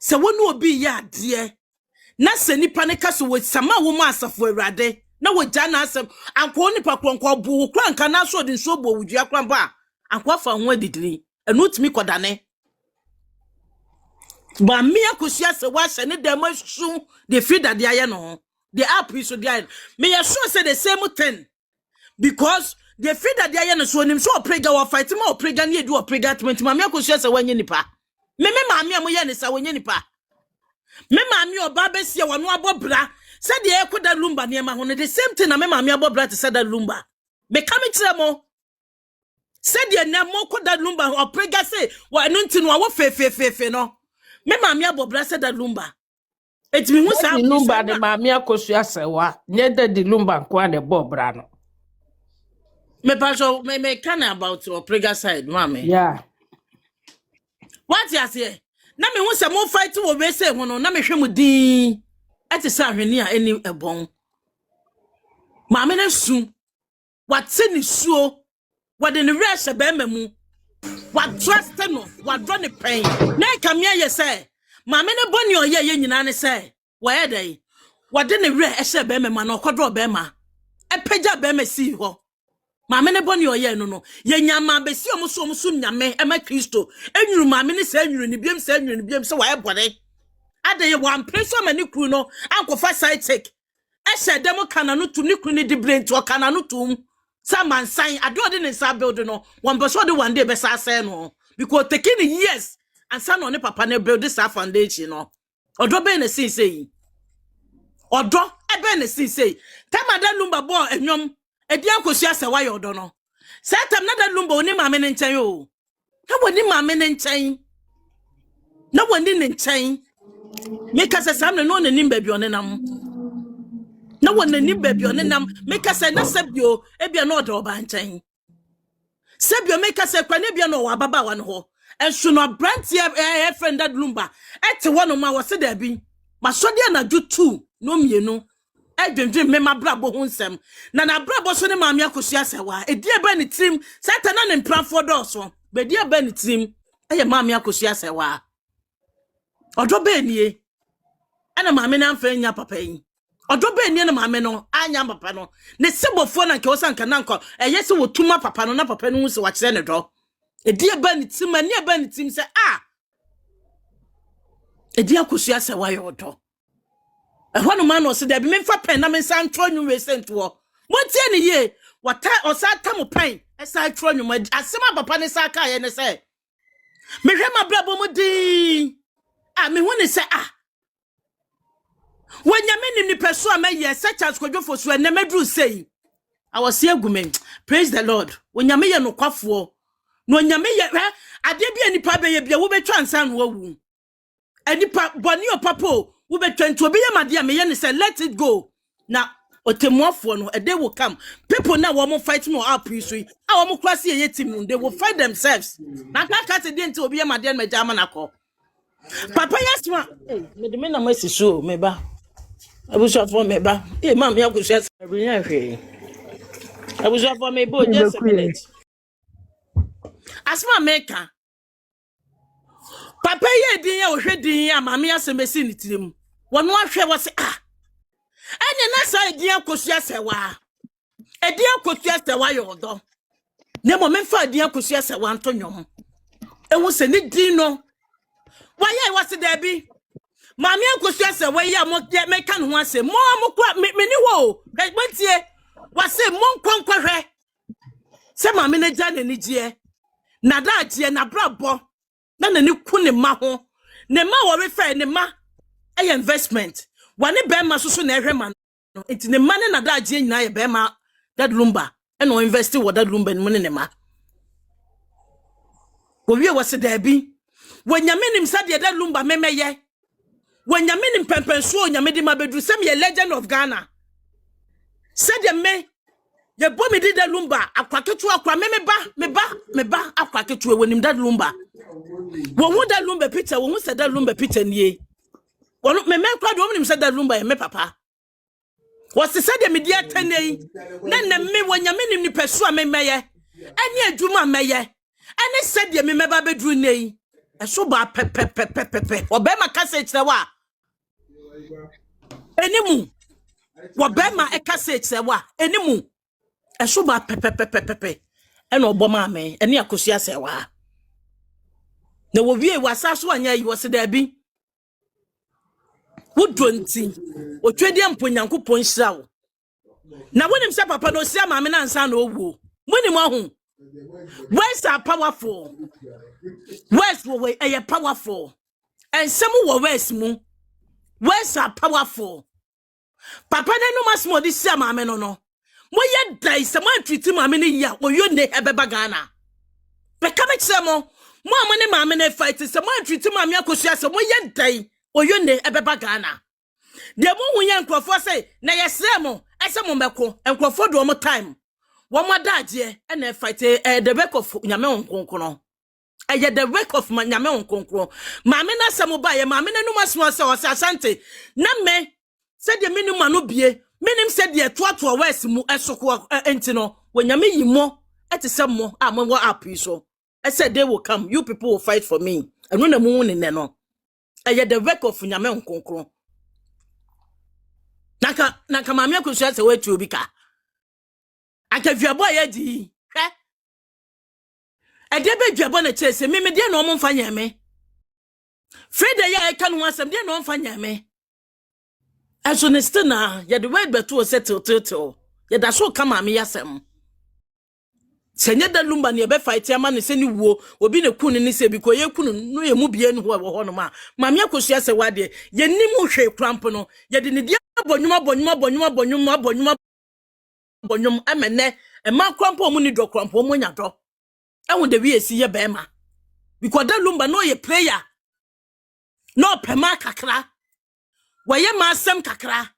Se wonu obi ya ade na se nipa ne kaso we sama wo ma asafo awurade na wo gya na asem anko nipa kronko bu kra nka na so de nso bo wudua kra ba anko afa ho adidiri enu timi kodane ba me akosia se wa hye ne dem asu de feed de aye no the app is so there me ya sure say the same thing because the feed de aye no so nim so oprega wa fight ma oprega ne edu oprega tment ma me akosia se wanye nipa me maami amoye ne sa wanye nipa me maami oba besia wano abobra said the ekoda lumba ne ma ho the same thing na me maami abobra te said that lumba me come kire mo said the na mo koda lumba oprega say wa enu nti no wa fe no me maami abobra said that lumba etimi hu sa lumba de maami akosu asewa nye de lumba kwa de bobra no me pastor me can about oprega side maami yeah what you say na me hu se mo fight wo be say ho no na me hwe mu din ati sa hwene a eni ebon maame na su wate ni suo wade ne wrese be mamu wa trust no wa dro ne pen na kamia ye say maame ne boni oye ye nyina ne say wa ye dai wade ne wre ehye be mamu na okodro be ma epeja be ma si ho maame ne boni oye no ye nyama be si omuso nyame ema Kristo enwuru maame ne sa enwuru ne biem sa enwuru ne biem se wa ye bode ade ye wan preso mani kru no ankofa side take ehye dem kana no tum ne kru ne di brain to kana no tum saman sign ade ode ne sa build no one person de one day be sa say no because taking years and san on ne papa ne build this foundation no odo be na sin say odo e be na sin say time ada lumba bo enwom edi akosu ase wa yodo no say time na da lumba oni maame ne nchen o na woni maame ne nchen na woni ne nchen make us sam no na nim baby onenam na wona nim baby onenam make us na sabio e bia no odo ba nchen sabio make us kwa ne bia no wa baba wa no ho enso no brand e friend that lumba ete wono ma wose da bi masode na ju 2 no mienu edwendwen me ma brabo ho nsem na brabo so ne maami akosu asewa edi eba ne trim satana ne mpranfo doso be di eba ne trim eye maami akosu asewa odo be nie ana maami na mfa nya papa yi odo be nie na maami no anya papa no ne sebofo na nke wosanka na nko eye se wotuma papa no na papa no hu se wa kire ne do edi eba ne trim ani eba ne trim se edi akosu asewa yodo ehwanu man no se da bi memfa pen na mensa ntro nwu we sentwo montie ne ye wata osata mo pen esa tro nwu asema papa ne sa ka ye ne se mehwe mabrabo mu di me hu ne se wanyame ni peso a meye se chance kwadwofo so na madru sei awose agumen praise the lord wanyame ye no kwafo no wanyame ye ade bia nipa be ye bia wo betwa ansa no wawu anipa boni opapo we be 20 obi yamade me ye ne say let it go na otemuafo no a day will come people now wo fight no up so a wo class ye team they will fight themselves na ka te dey nti obi yamade me jama na ko papa yasma me de me na masi so me ba abusuafo me ba mam ya kusia abrinya hwe abusuafo me bo just a minute asma meka papa ye din ya ohwe din ya maami asemesi ni tirim wono ahwe wo se anya na sa din akosu asewa edin akosu asewa yodo ne mo memfa din akosu asewa antonyom ewu se ni din no waye wase da bi maami akosu asewa ya mo meka no ase mo kwa me ni wo gbantie wase mo nkwankwa se maami na gya ne nigye na da agye na brabo na ni ku ne ma ho ne ma wo refer ne ma investment wane be ma so na ehwe ma no enti ne ma ne na da agye nyina ye be ma that lumba e no invest wo that lumba ne ma wo wie wose da bi wanyame nim sa de that lumba memeye wanyame nim pempenso nyame de ma bedru sem ye legend of Ghana said de me ye bo me did that lumba akwaketu akwa me ba akwaketu wonim that lumba wo hu that lumba picture wo hu said that lumba picture nie wo me kwa do nim said that lumba me papa wo se said de me dia tanei na me wanyame nim ni peso a me meye ani adwuma meye ani said de me meba bedru nei eso ba pe obema kasa kire wa enimu obema e kasa kire wa enimu eso ba pe ena oboma me ene akosua se wa na wo wie wasaso anya yi wo se da bi wodonti otwedi amponyankopon hira wo na wonim se papa no sia maame na nsa na owo wonim ahu words are powerful words wo we are powerful and some wo words mu words are powerful papa na no masmo di sia maame no moye dai se man treat maame ne ya oyo ne ebeba Ghana be ka me kire mo amane maame ne fight se man treat maame akosua se moye dai oyo ne ebeba Ghana de mo hu ya nkrofo se na yesre mo ese mo meko nkrofo do mo time wo mo daje e na fight the work of nyame onkonkono eye the work of nyame onkonkono maame na se mo ba ye maame na numa so se o se asante na me se de minima no bie minim se de toato wes mu esoko enti no wo nyame yimo etese mo amwo api so I said they will come you people will fight for me and when the moon in no eye the work of nyame onkonkono naka maame akosua se wetu obi ka akafiabo ya di hwe ede be dwabo na chese me de na omo mfa nyame Freda ya eka no asem de na omfa nyame aso ne stina ya the word beto settle ya da so kama me yasem senye da lumba ne be fight ama ne se ni wo obi ne kunu ni se bi ko ye kunu no ye mu bie no ho no ma maame akosua se wade ye nim hwe krampo no ye de ne dia bonyum amene e ma krampo mu ni do krampo mu nya do ehun de wi esi ye be ma because da lumba no ye prayer no pema kakra waye ma asem kakra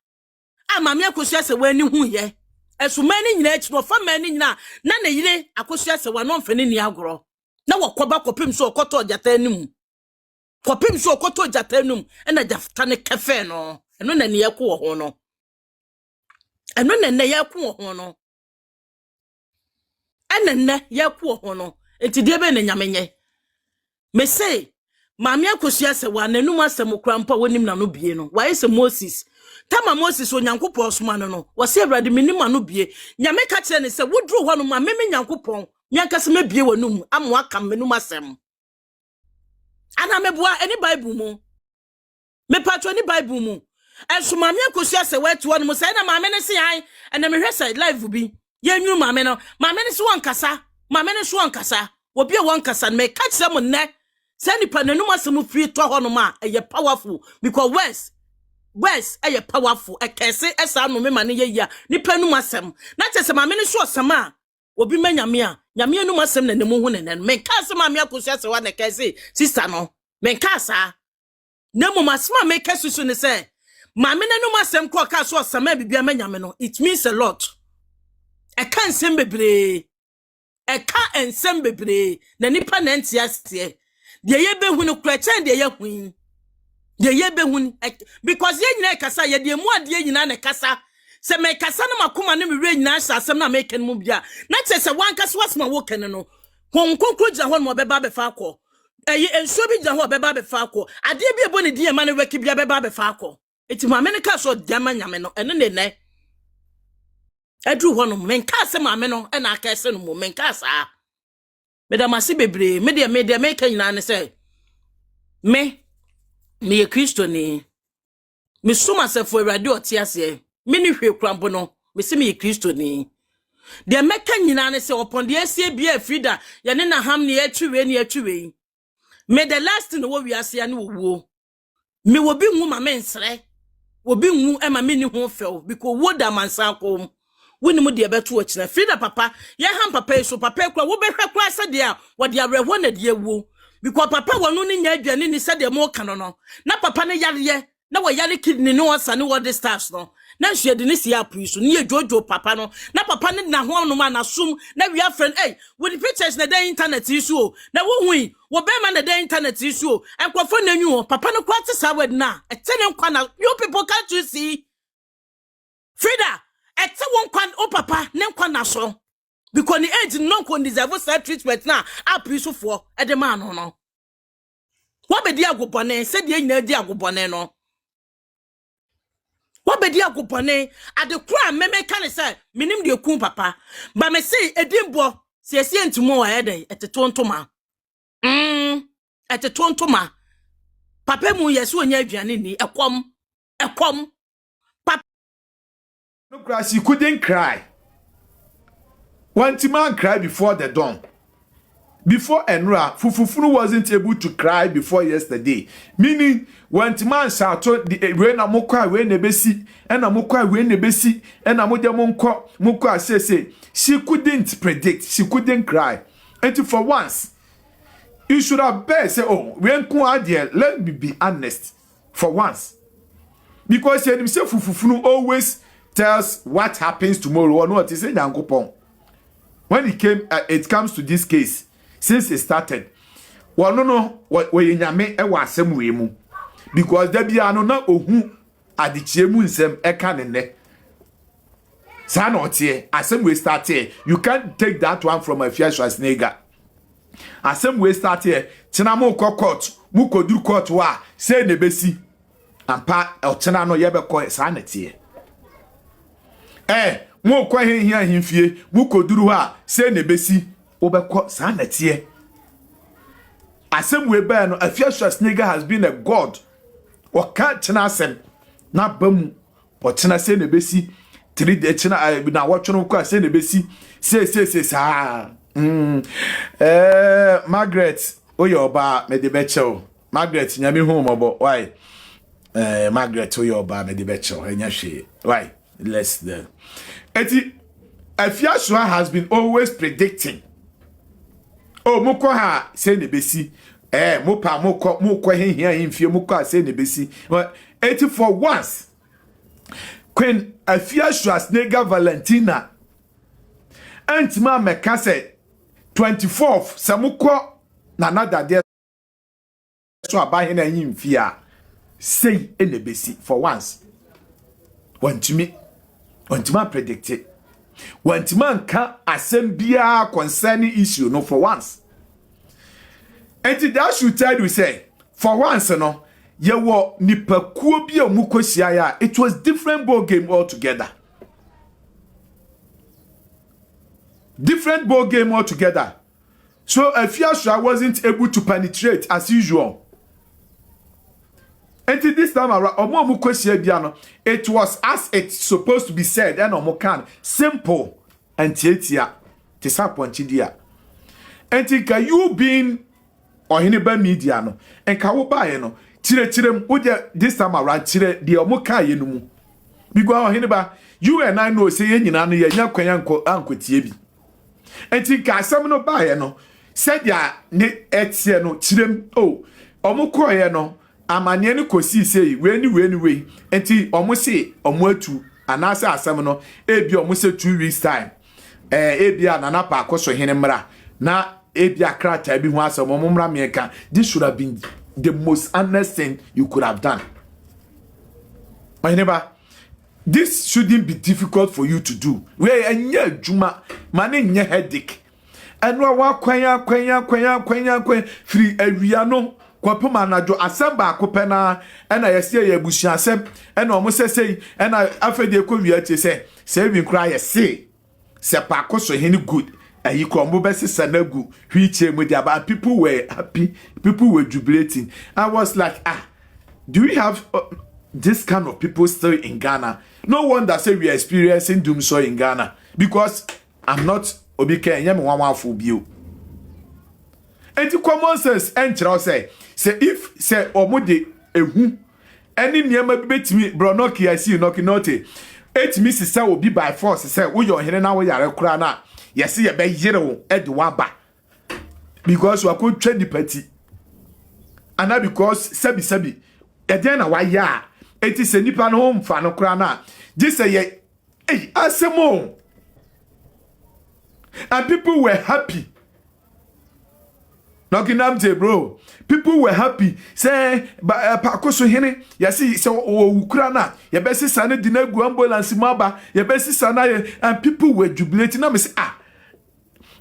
maame akosua se wani hu ye esumani nyina echi no fa mani nyina na ne yire akosua se wa no mfani ni agoro na wakoba kopim so okoto jata anim kopim so okoto jata anim na jafta ne kafe no eno na ne yakwo ho no eno na ne yakwo ho no enenne yakwo ho no enti de be na nyamenye me say maame akosua se wa nanum asem krampa wonim na no bie no waye se Moses tama Moses onyankopon soma no wo se Awurade menim ano bie nyame ka kire ne se wodru ho no ma meme nyankopon nyankase me bie wanum amwa kam menum asem ana meboa eni Bible mu me patro ni Bible mu enso maame akosua se wetu ho no se na maame ne se han ena me hwese live bi yenwu maame ne so wankasa obi e wankasa me ka kire mo ne se nipa nanum asem free to ho no ma eye powerful because words eye powerful e kese esa no me ma ne ye nipa num asem na tese maame ne so osem a obi ma nyame num asem na ne mu hu ne me ka se maame akosua se wa ne kese sister no me ka sa na mo masema me kasusu ne se maame num asem ko ka so osem a bibia ma nyame no it means a lot e kan sem bebre na nipa na ntiaste de ye behu no kura chen de ye hun de ye behun because ye nyina kasa ye de mu ade nyina na kasa se me kasa na makoma na me re nyina asem na me ken mu bia na che se wan kasa wasma wo ken no konkokro gya ho no beba be fa akọ enso bi gya ho beba be fa akọ ade bi ebo ne die ma ne weki bia beba be fa akọ eti ma me ne ka so diama nyame no eno ne adru ho no men ka se ma me no na aka se no mo men ka sa me da mase bebre me de me ka nyina ne se me ye Kristo ni me soma se fo Awurade otiase me ni hwe krampo no me se me ye Kristo ni de meka nyina ne se opon de asie bia Frida ye ne na ham ne atwiwe me the last no wo wiase ya ne wo me wo bi nwu ma me nsre wo bi nwu e ma me ni ho few because wo da mansan kom woni mu de beto okina Frida papa ye ham papa so papa kwa wo behwe kwa se de a wo de awerho na de wo because papa wonu ni nya aduane ni se de mo ka no na papa ne yare na wo yare kidney no wasa ne wo de stars no na hwe de ne si apuiso ne jojo papa no na papa ne na ho no ma na sum na we friend with the pictures na the internet issue na wo hui wo be ma na the internet issue enkofo na nyu papa no kwate sa wed na etene nkwa na you people can't you see Frida ete won kwan o papa ne nkwa na so because the age no kon deserve that treatment na apuiso for e de man no Wabedi agobone said ye nyina di agobone no. Wabedi agobone ade kwa meme kan say minim de ku papa. Ba me say edimbo se esi entumo wa eden etetontoma. Etetontoma. Papa mu yeso onya aduane ni ekom. Papa no cry, she couldn't cry. One man cried before the dawn. Before Enra, Fufufunu wasn't able to cry before yesterday. Meaning, when man shouted the rain a mokwa we nebesi, and a mokwa we nebesi, and a moja mokwa say, she couldn't predict, she couldn't cry. And for once, you should have better say, oh, let me be honest. For once. Because he himself Fufufunu always tells what happens tomorrow or what he said. When it comes to this case, since it started, well, no, what we nyame e wasem we mu, because there be ano na ohu adichiemu nsem e kan ne. Sa na otie, asem we start here. You can't take that one from a Fiashwa Snega. Asem we start here. Tina mo court, mu kodu court wa say nebesi. Ampa tina no yebe ko sa na tie. Mo kwa hia himfie, mu koduru ha say nebesi. Obeko sa na tie. Asem we ba no Fiashwa Snega has been a god. Oka tina asem na bamu. O tina say nebesi. 3 days na watch no kwa say nebesi. Say sa. Margaret, oyoba me de becho. Margaret nyame hu mobo. Why? Margaret oyoba me de becho. Enya hwe. Why? Less there. Eti Fiashwa has been always predicting. Oh, moko ha say nebesi. Mopa moko hia himfie moko say nebesi. Eti for once Queen Fiashwa Snega Valentina Antima meka say 24th samukọ na nada there so abahe na himfie a say enebesi for once. Wantima predict it. Wantima nka asem bia concerning issue no for once. And that should tell you say for once no ye wo nipakuo bia mukosia ya it was different ball game altogether. Different ball game altogether. So Fiashwa wasn't able to penetrate as usual. Until this time around, it was as it's supposed to be said, and omokan simple and tietia. Disappointed. Until you being Oheneba media no, and kawoba no, tire this time around tire the omoka yenumu. Because Oheneba, you and I know say nyina no ye nyakwanyanko ankotie bi. Until kasam no ba no, said ya ne etie no tirem oh omokoye no. Amanye no kosi sei we enti omo se omo atu anase asem no ebi omo se 2 weeks time ebi anana pa akoso hene mra na ebi akrata bi hu asem omo mra meka. This should have been the most honest thing you could have done. My neighbor, this shouldn't be difficult for you to do. We enye juma mane nye headache enwa wa kwanya free awia no kwapoma na jo asamba akopena ena yesi ya busia asem ena omo sesei ena afede ko wi atie se wi nkra yesi se pa koso hini good ayi ko mbo bese sanagu hwiche mu dia ba people were happy, people were jubilating. I was like, do we have this kind of people still in Ghana? No wonder say we are experiencing doom so in Ghana, because I'm not obike nyame wanwafo bio. Enti common sense enchira say if say omude ehu any niema betimi bronoki asi noki note etimi sisa obi by force say wo yo hene na wo yare kura na yesi ye be yire wo ede waba because we could trade the party and now because sabi eden na wa ya eti se nipa no mfa no kura na just say ye asemo and people were happy. Knocking up to bro. People were happy. Say, but Pakoso Hene, Yasi, so Ukrana, your best son did not go ambulance maba, your best son, and people were jubilating. I say,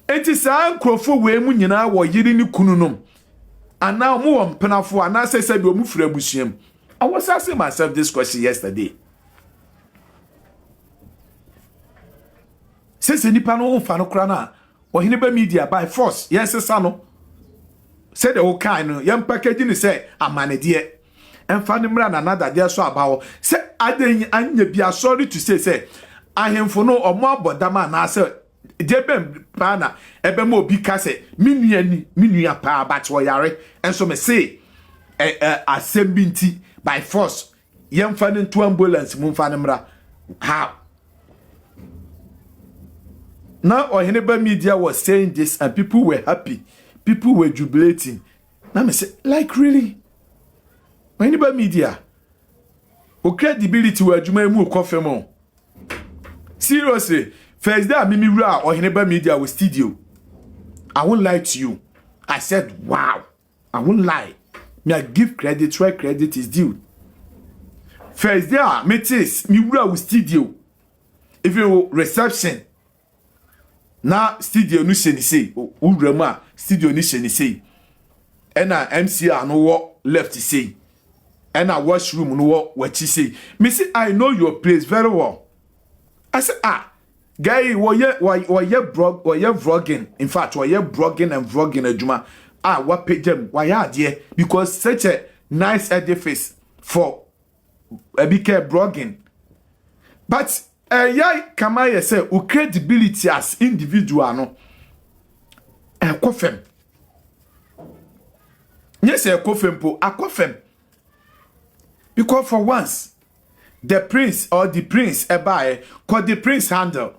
it is a crofo way munina or yidin kununum. and now more penafo and I said we move for museum. I was asking myself this question yesterday. Since any panel fano crana or Oheneba media by force, yes, sano. Said the whole kind, young packaging say, a man dear. And found him run another dear so about. Say, I didn't and be sorry to say, I am for no or more but the man answer. Deben pana ebemo bi kase minua pa but woyare enso me say assembi nti by force yemfa ne to ambulance mumfa ne mra how now Oheneba media was saying this and people were happy, people were jubilating. Now me say like really Oheneba media o credibility wa adwuma mu kofemo seriously. First day, Mimi Ra or Oheneba media with studio. I won't lie to you. I said, wow. I won't lie. Me I give credit where credit is due. First day, metis me Ra with studio. If you reception, now studio no say. Urema studio no say. And MCR no what left to say. And washroom no what you say. Me say I know your place very well. I said guy, why vlogging? In fact, why blogging and vlogging adjuma? What page them? Why are there? Because such a nice edifice for a big blogging. But Kamaya say, who credibility as individual no. Kofem. Yes, kofem po. Kofem. Because for once, the prince or the prince called the prince handle.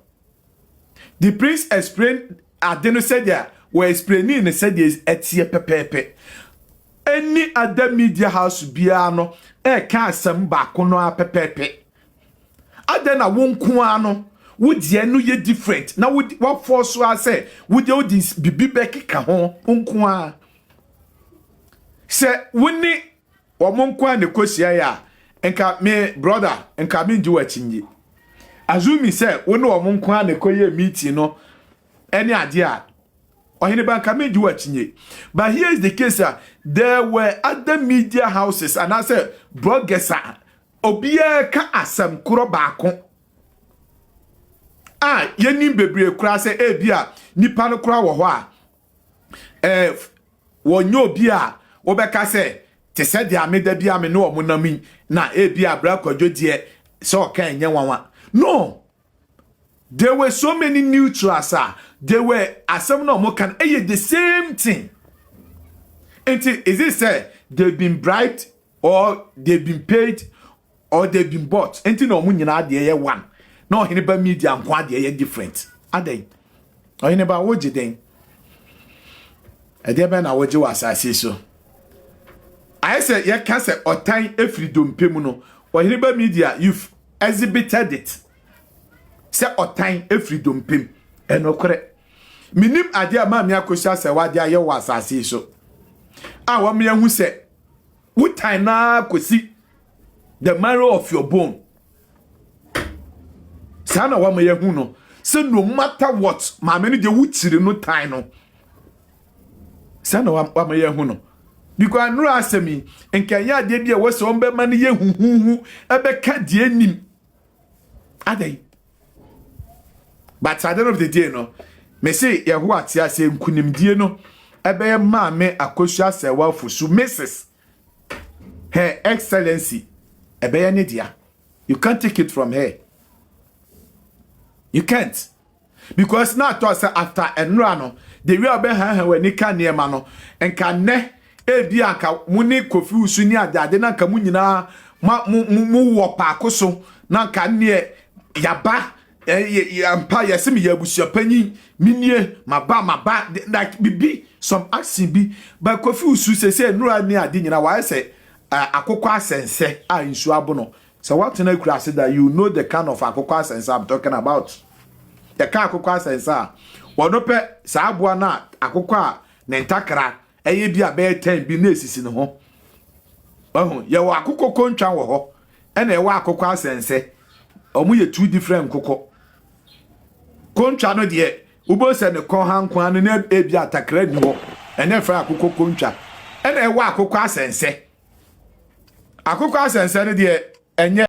The prince explained, I didn't say there, were explaining and said is etie pepepe. Any other media house biano, can't some back on our pepepe. Adena won't kuano, would ye no ye different. Now, would what force I say, would you this bibi becky kahon, unkwa? Say, winnie or monkwa ne kosia, and ka me brother, and come in do a chingy. Azumi say we no omo nko an ekoye meeting no any idea Oheneba come do achinye. But here is the case, there were other media houses and I said bloggers obiya ka asam kuro baako yenim bebre kura say bia nipa no kura wo ho wonyo obi wo beka say te said dia me da bia me no omo nami na bia bra kwadwo de so kan nya wanwa. No, there were so many neutrals. They were some no more can the same thing. And is it say they've been bribed or they've been paid or they've been bought? And no munyina de one. No Oheneba media and kwa de different. Are they? Oheneba woji den. Adeba na woji wasase so. I said ye can say otan efridom pemu no. Oheneba media you've exhibited it. Say otan efridom pem enokore minim ade ama me akosia se wade aye wasase so wa me hu se wutan na kosi the marrow of your bone sana wa me hu no say no matter what ma me no de wutire no tan no sana wa me hu no because no asemi enkanya ade bia wo se on be man ye huhuhu ebe ka die anim adai. But at the end of the day, no, me say Yahuatia say nkunimdie no, ebe ma me akosua se wafusu Mrs. Her Excellency, ebe ne dia. You can't take it from her. You can't. Because now to say after enra no, the way obe han we nika niema no, enka ne ebi anka muni kofi usuni adade na nka mu nyina mu wo paakoso na nka ne yaba ampa yesimi yabusuapanin minie maba like bibi some action bi but kofi usu say nura ni ade nyina wa say akokwa asense a insu abono. So what na kura say that you know the kind of akokwa asense I'm talking about. The kind akokwa asense wono pe sa aboa na akokwa na ntakra eye bi abe 10 bi na esisi ne ho. Ye wa akokko kontwa wo ho ena ye wa akokwa asense omu ye two different kokko. Kontwa no de ubo se ne kon hankwan no na ebi atakra ni ho ene fra akokko kontwa ɛna ɛwɔ akokɔ asɛnsɛ no deɛ ɛnyɛ